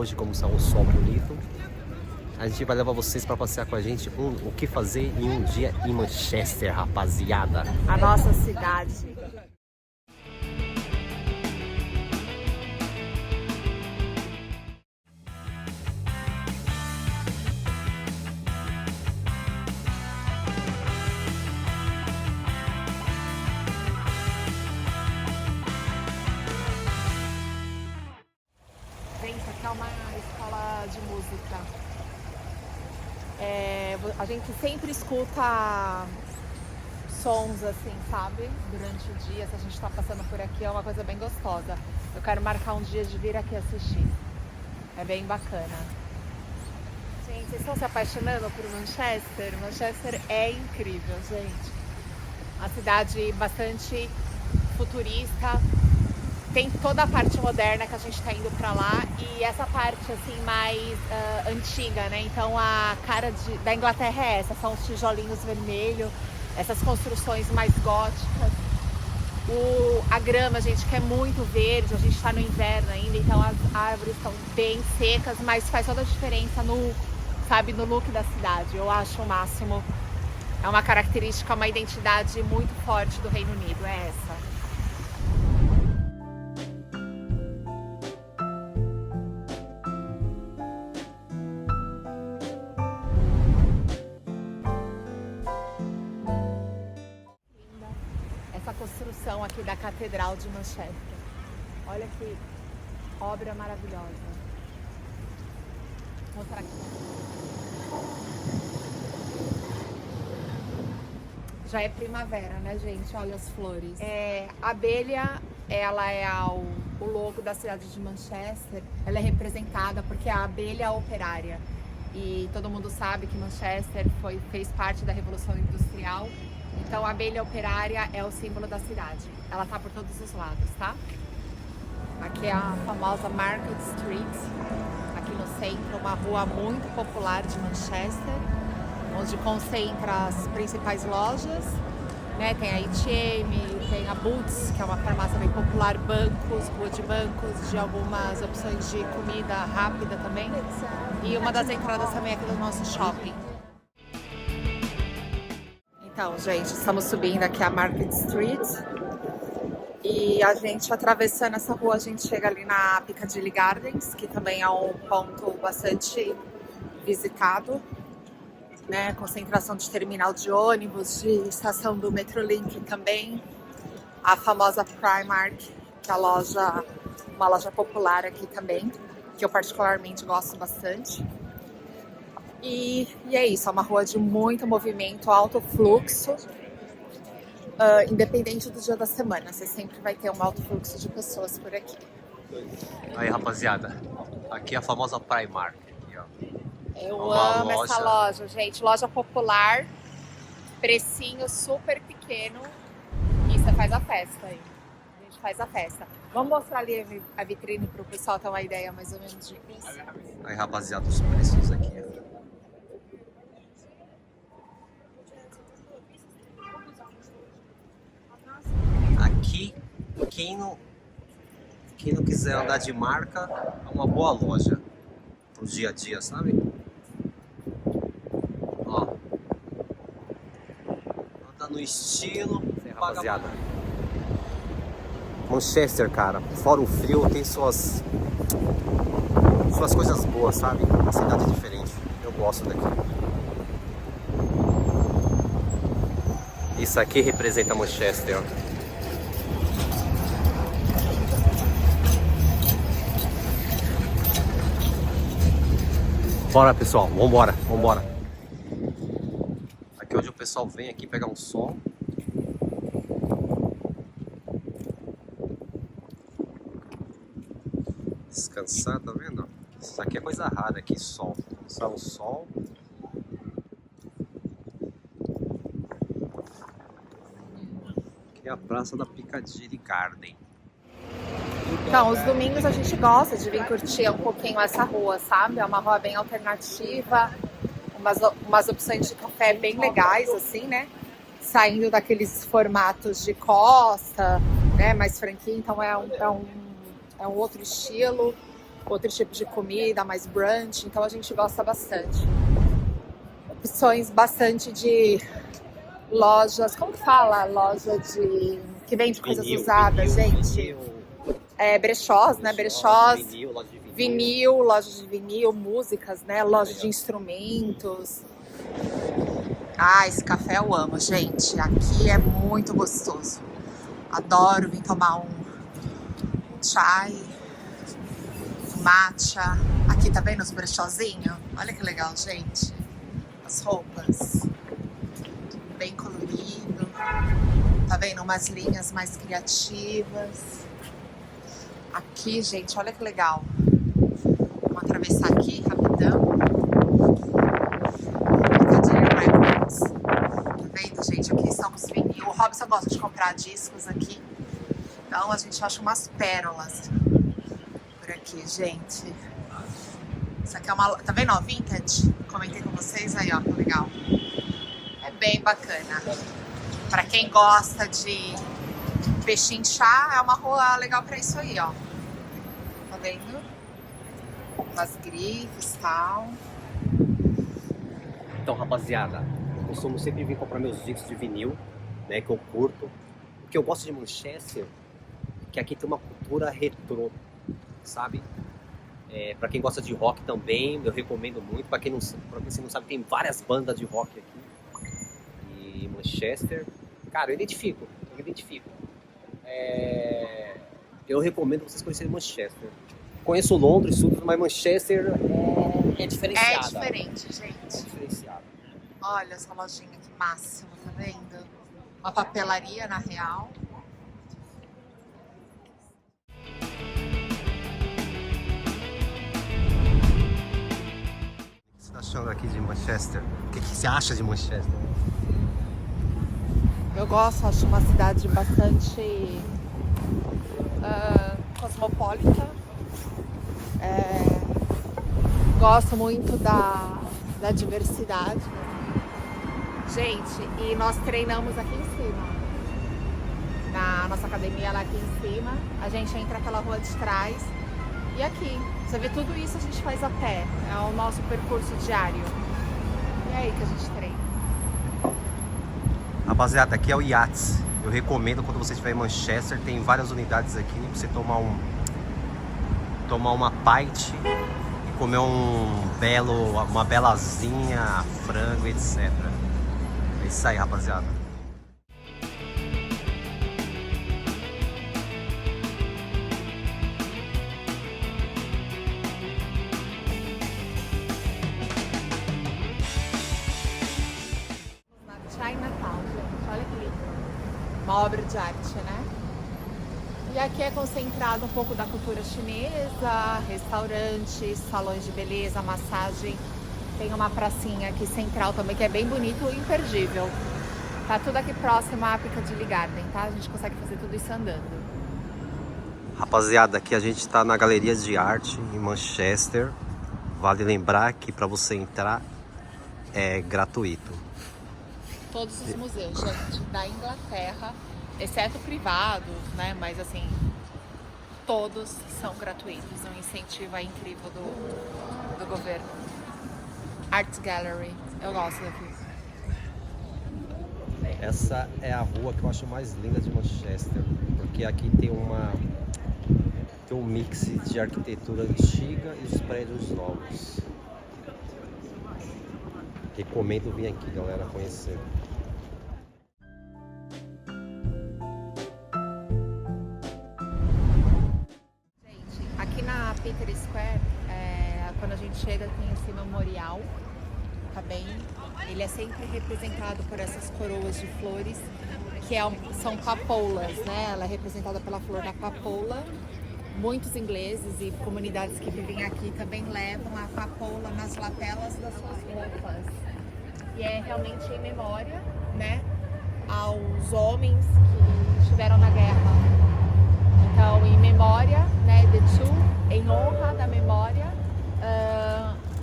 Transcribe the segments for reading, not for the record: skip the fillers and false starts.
hoje, como está um sol bonito. A gente vai levar vocês para passear com a gente o que fazer em um dia em Manchester, rapaziada. A nossa cidade. Gente, aqui é uma escola de música. A gente sempre escuta sons assim, sabe? Durante o dia, se a gente tá passando por aqui, é uma coisa bem gostosa. Eu quero marcar um dia de vir aqui assistir. É bem bacana. Gente, vocês estão se apaixonando por Manchester? Manchester é incrível, gente. Uma cidade bastante futurista. Tem toda a parte moderna que a gente tá indo pra lá e essa parte assim mais antiga, né? Então a cara da Inglaterra é essa, são os tijolinhos vermelhos, essas construções mais góticas. A grama, gente, que é muito verde, a gente tá no inverno ainda, então as árvores estão bem secas, mas faz toda a diferença no look da cidade. Eu acho o máximo. É uma característica, uma identidade muito forte do Reino Unido, é essa. Essa construção aqui da Catedral de Manchester. Olha que obra maravilhosa. Vou mostrar aqui. Já é primavera, né, gente? Olha as flores. A abelha, ela é o logo da cidade de Manchester. Ela é representada porque é a abelha operária. E todo mundo sabe que Manchester fez parte da Revolução Industrial. Então a abelha operária é o símbolo da cidade. Ela tá por todos os lados, tá? Aqui é a famosa Market Street, aqui no centro, uma rua muito popular de Manchester, onde concentra as principais lojas, né? Tem a H&M, tem a Boots, que é uma farmácia bem popular, bancos, rua de bancos, de algumas opções de comida rápida também. E uma das entradas também aqui do nosso shopping. Então, gente, estamos subindo aqui a Market Street e a gente atravessando essa rua, a gente chega ali na Piccadilly Gardens, que também é um ponto bastante visitado, né? Concentração de terminal de ônibus, de estação do Metrolink também, a famosa Primark, que é uma loja popular aqui também, que eu particularmente gosto bastante. E é isso, é uma rua de muito movimento, alto fluxo, independente do dia da semana. Você sempre vai ter um alto fluxo de pessoas por aqui. Aí, rapaziada, aqui é a famosa Primark. Aqui, ó. Eu amo essa loja, gente. Loja popular, precinho super pequeno e você faz a festa aí. A gente faz a festa. Vamos mostrar ali a vitrine para o pessoal ter uma ideia mais ou menos de preço. Aí, rapaziada, os preços aqui, ó. Aqui, quem não quiser andar de marca, é uma boa loja pro dia a dia, sabe? Ó, anda no estilo, rapaziada. Manchester, cara, fora o frio, tem suas coisas boas, sabe? Uma cidade diferente, eu gosto daqui. Isso aqui representa Manchester, ó. Bora, pessoal, vambora. Aqui hoje o pessoal vem aqui pegar um sol. Descansar, tá vendo? Isso aqui é coisa rara aqui, sol. Só um sol. Aqui é a praça da Piccadilly Garden. Então, os domingos a gente gosta de vir curtir um pouquinho essa rua, sabe? É uma rua bem alternativa, umas opções de café bem legais, assim, né? Saindo daqueles formatos de costa, né? Mais franquinho, então é um outro estilo. outro tipo de comida, mais brunch, então a gente gosta bastante. Opções bastante de lojas, como que fala? Loja de que vende coisas usadas, gente. Brechós, né? Brechós, vinil, loja de vinil, músicas, né? Loja de instrumentos. Ah, esse café eu amo, gente. Aqui é muito gostoso. Adoro vir tomar um chai, matcha. Aqui, tá vendo os brechózinhos? Olha que legal, gente. As roupas. Bem colorido. Tá vendo? Umas linhas mais criativas. Aqui, gente, olha que legal. Vamos atravessar aqui, rapidão. Tá vendo, gente? Aqui são os vinil. O Robson gosta de comprar discos aqui. Então a gente acha umas pérolas por aqui, gente. Isso aqui é uma... Tá vendo, ó? Vintage. Comentei com vocês aí, ó. Que legal. É bem bacana. Pra quem gosta de pechinchar, é uma rua legal pra isso aí, ó. Tá vendo? Umas grifes e tal. Então, rapaziada, eu costumo sempre vir comprar meus discos de vinil, né, que eu curto. O que eu gosto de Manchester é que aqui tem uma cultura retrô, sabe? Pra quem gosta de rock também, eu recomendo muito. Pra quem não sabe, tem várias bandas de rock aqui. E Manchester, cara, eu identifico. Eu recomendo vocês conhecerem Manchester. Conheço Londres, tudo, mas Manchester é diferenciada. É diferente, gente. É diferenciada. Olha essa lojinha que máximo, tá vendo? Uma papelaria, na real. O que você tá achando aqui de Manchester? O que você acha de Manchester? Eu gosto, acho uma cidade bastante cosmopolita. Gosto muito da diversidade. Gente, e nós treinamos aqui em cima. Na nossa academia lá aqui em cima. A gente entra pela rua de trás. E aqui, você vê tudo isso a gente faz a pé. É o nosso percurso diário. E é aí que a gente treina. Rapaziada, aqui é o Yates. Eu recomendo quando você estiver em Manchester, tem várias unidades aqui pra você tomar uma pint e comer uma belazinha, frango, etc. É isso aí, rapaziada. Chinatown, gente, olha que lindo. Uma obra de arte, né? E aqui é concentrado um pouco da cultura chinesa, restaurantes, salões de beleza, massagem. Tem uma pracinha aqui central também que é bem bonito e imperdível. Tá tudo aqui próximo à Piccadilly Garden, tá? A gente consegue fazer tudo isso andando. Rapaziada, aqui a gente tá na Galeria de Arte em Manchester. Vale lembrar que para você entrar é gratuito. Todos os museus, gente, da Inglaterra, exceto privados, né? Mas assim, todos são gratuitos. Um incentivo aí incrível do governo. Art Gallery, eu gosto daqui. Essa é a rua que eu acho mais linda de Manchester, porque aqui tem um mix de arquitetura antiga e os prédios novos. Recomendo vir aqui, galera, conhecer. Gente, aqui na Peter Square, quando a gente chega tem esse memorial, tá bem? Ele é sempre representado por essas coroas de flores, que são papoulas, né? Ela é representada pela flor da papoula. Muitos ingleses e comunidades que vivem aqui também levam a papoula nas lapelas das suas roupas. E é realmente em memória, né, aos homens que estiveram na guerra. Então, em memória, né, em honra da memória,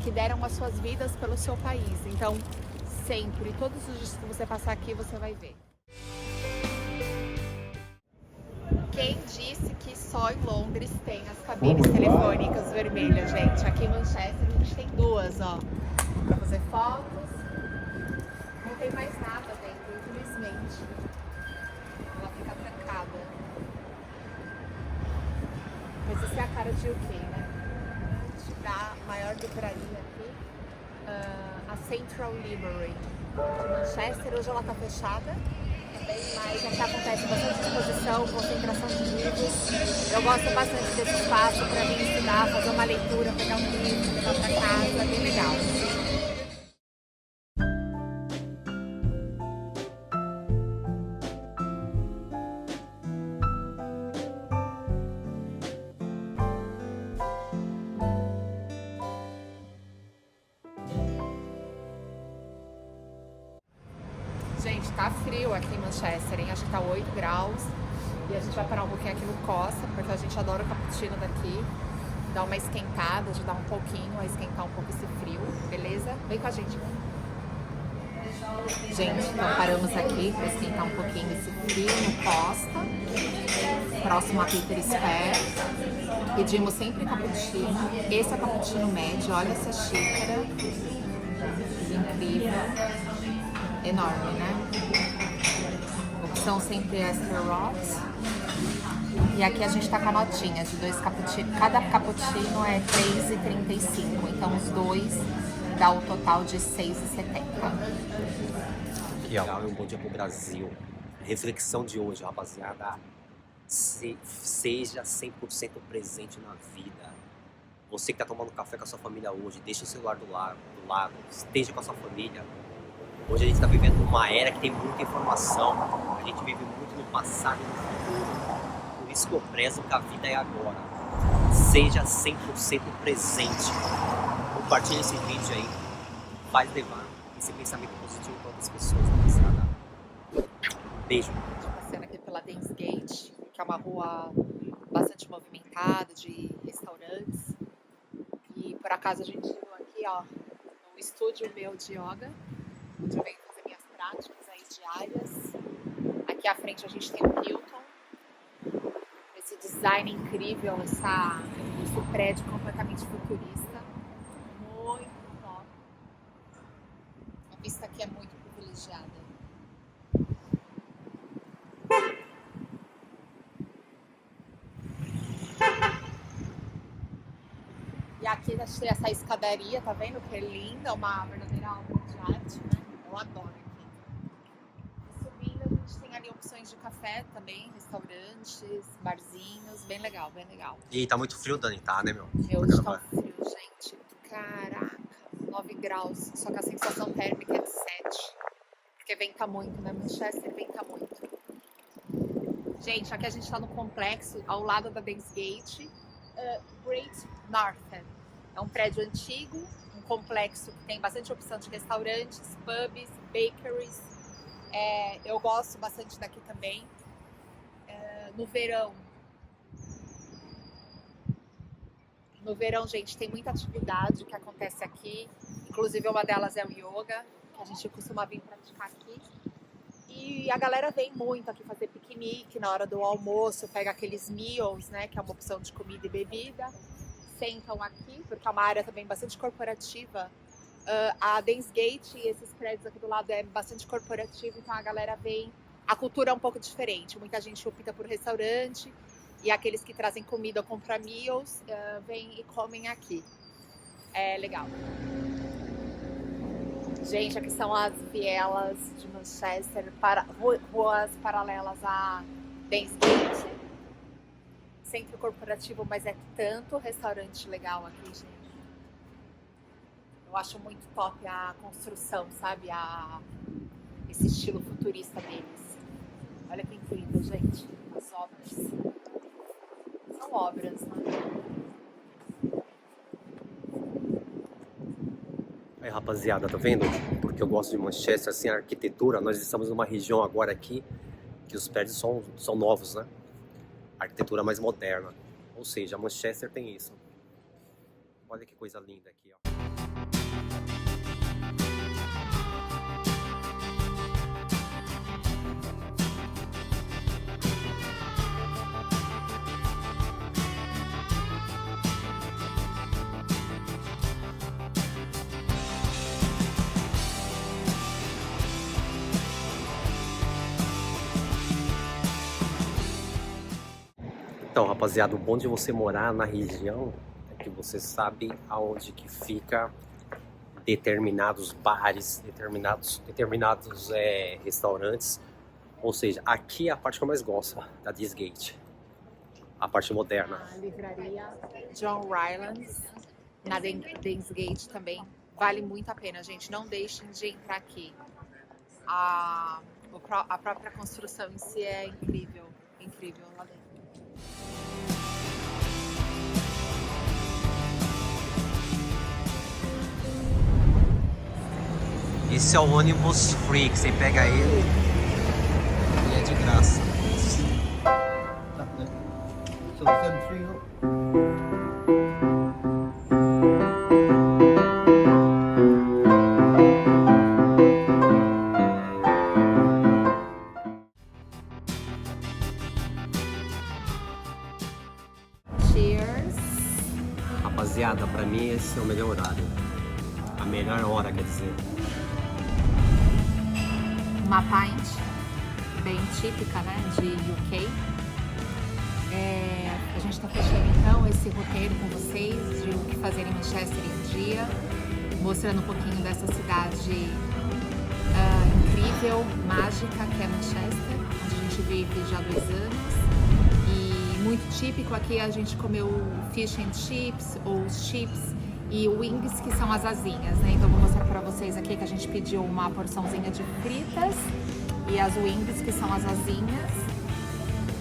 que deram as suas vidas pelo seu país. Então, sempre, todos os dias que você passar aqui, você vai ver. Quem disse que só em Londres tem as cabines telefônicas vermelhas, gente? Aqui em Manchester a gente tem duas, ó, pra fazer fotos. Não tem mais nada dentro, infelizmente. Ela fica trancada. Mas essa é a cara de UK, né? Deixa eu dar a maior livraria aqui. A Central Library de Manchester. Hoje ela tá fechada. Mas aqui acontece bastante exposição, concentração de livros. Eu gosto bastante desse espaço para vir estudar, fazer uma leitura, pegar um livro, levar para casa, é bem legal. Gente, tá frio aqui em Manchester, hein? A gente tá 8 graus e a gente vai parar um pouquinho aqui no Costa, porque a gente adora o cappuccino daqui. Dar uma esquentada, ajudar um pouquinho a esquentar um pouco esse frio, beleza? Vem com a gente. Gente, então paramos aqui para esquentar um pouquinho esse frio no Costa. Próximo a Peter Square. Pedimos sempre cappuccino. Esse é o cappuccino médio, olha essa xícara. Incrível. Enorme, né? Opção sempre extra rocks. E aqui a gente tá com a notinha de 2 cappuccinos. Cada cappuccino é R$3,35. Então os dois dá o total de R$6,70. E ó, um bom dia pro Brasil. Reflexão de hoje, rapaziada. Seja 100% presente na vida. Você que tá tomando café com a sua família hoje, deixa o celular do lado, esteja com a sua família. Hoje a gente está vivendo uma era que tem muita informação, a gente vive muito no passado e no futuro, por isso que eu prezo que a vida é agora. Seja 100% presente. Compartilhe esse vídeo aí, faz levar esse pensamento positivo para outras pessoas. Beijo. Passando aqui pela Deansgate, que é uma rua bastante movimentada, de restaurantes. E por acaso a gente chegou aqui, ó, no estúdio meu de yoga, onde eu venho fazer minhas práticas aí diárias. Aqui à frente a gente tem o Hilton, esse design incrível, esse prédio completamente futurista, muito top. A vista aqui é muito privilegiada. E aqui a gente tem essa escadaria, tá vendo que é linda, uma verdadeira obra de arte, né? Eu adoro aqui. E subindo a gente tem ali opções de café também, restaurantes, barzinhos, bem legal, bem legal. E tá muito frio, Dani, tá, né, meu? Hoje tá frio, gente. Caraca, 9 graus, só que a sensação térmica é de 7. Porque venta muito, né? Manchester venta muito. Gente, aqui a gente tá no complexo, ao lado da Deansgate, Great Northern. É um prédio antigo, um complexo que tem bastante opção de restaurantes, pubs, bakeries. Eu gosto bastante daqui também. No verão, gente, tem muita atividade que acontece aqui. Inclusive uma delas é o yoga, que a gente costuma vir praticar aqui. E a galera vem muito aqui fazer piquenique na hora do almoço, pega aqueles meals, né, que é uma opção de comida e bebida. Sentam aqui, porque é uma área também bastante corporativa. A Deansgate e esses prédios aqui do lado é bastante corporativo, então a galera vem. A cultura é um pouco diferente, muita gente opta por restaurante e aqueles que trazem comida ou compram meals vêm e comem aqui. É legal. Gente, aqui são as vielas de Manchester, ruas paralelas a Deansgate. Centro corporativo, mas é tanto restaurante legal aqui, gente. Eu acho muito top a construção, sabe? Esse estilo futurista deles. Olha que incrível, gente. As obras. São obras, né? Aí, rapaziada, tá vendo? Porque eu gosto de Manchester, assim, a arquitetura. Nós estamos numa região agora aqui que os prédios são novos, né? Arquitetura mais moderna, ou seja, Manchester tem isso. Olha que coisa linda aqui, ó. Então, rapaziada, o bom de você morar na região é que você sabe aonde que fica determinados bares, determinados restaurantes. Ou seja, aqui é a parte que eu mais gosto da This Gate, a parte moderna. A livraria John Rylands, na Dance Gate também, vale muito a pena, gente. Não deixem de entrar aqui. A própria construção em si é incrível, incrível lá dentro. Esse é o ônibus free, que você pega ele e é de graça. Cheers! Rapaziada, pra mim esse é o melhor horário. A melhor hora, quer dizer. Uma pint bem típica, né, de UK. A gente está fechando então esse roteiro com vocês de o que fazer em Manchester em um dia, mostrando um pouquinho dessa cidade incrível, mágica que é Manchester, onde a gente vive já há 2 anos. E muito típico aqui a gente comeu fish and chips ou chips e wings, que são as asinhas, né? Então vou mostrar para vocês aqui que a gente pediu uma porçãozinha de fritas e as wings, que são as asinhas,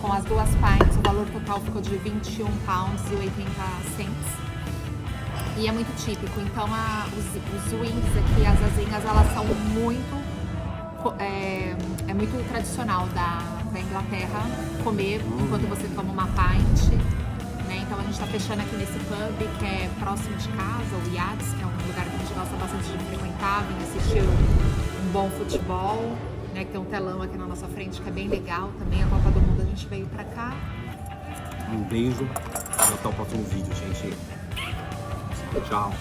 com as 2 pints. O valor total ficou de £21,80. E é muito típico. Então os wings aqui, as asinhas, elas são muito é muito tradicional da Inglaterra comer enquanto você toma uma pint. Então a gente está fechando aqui nesse pub que é próximo de casa, o Yates, que é um lugar que a gente gosta bastante de frequentar, vir assistir um bom futebol, né, que tem um telão aqui na nossa frente que é bem legal também. A Copa do Mundo a gente veio pra cá. Um beijo e até o próximo vídeo, gente. Tchau.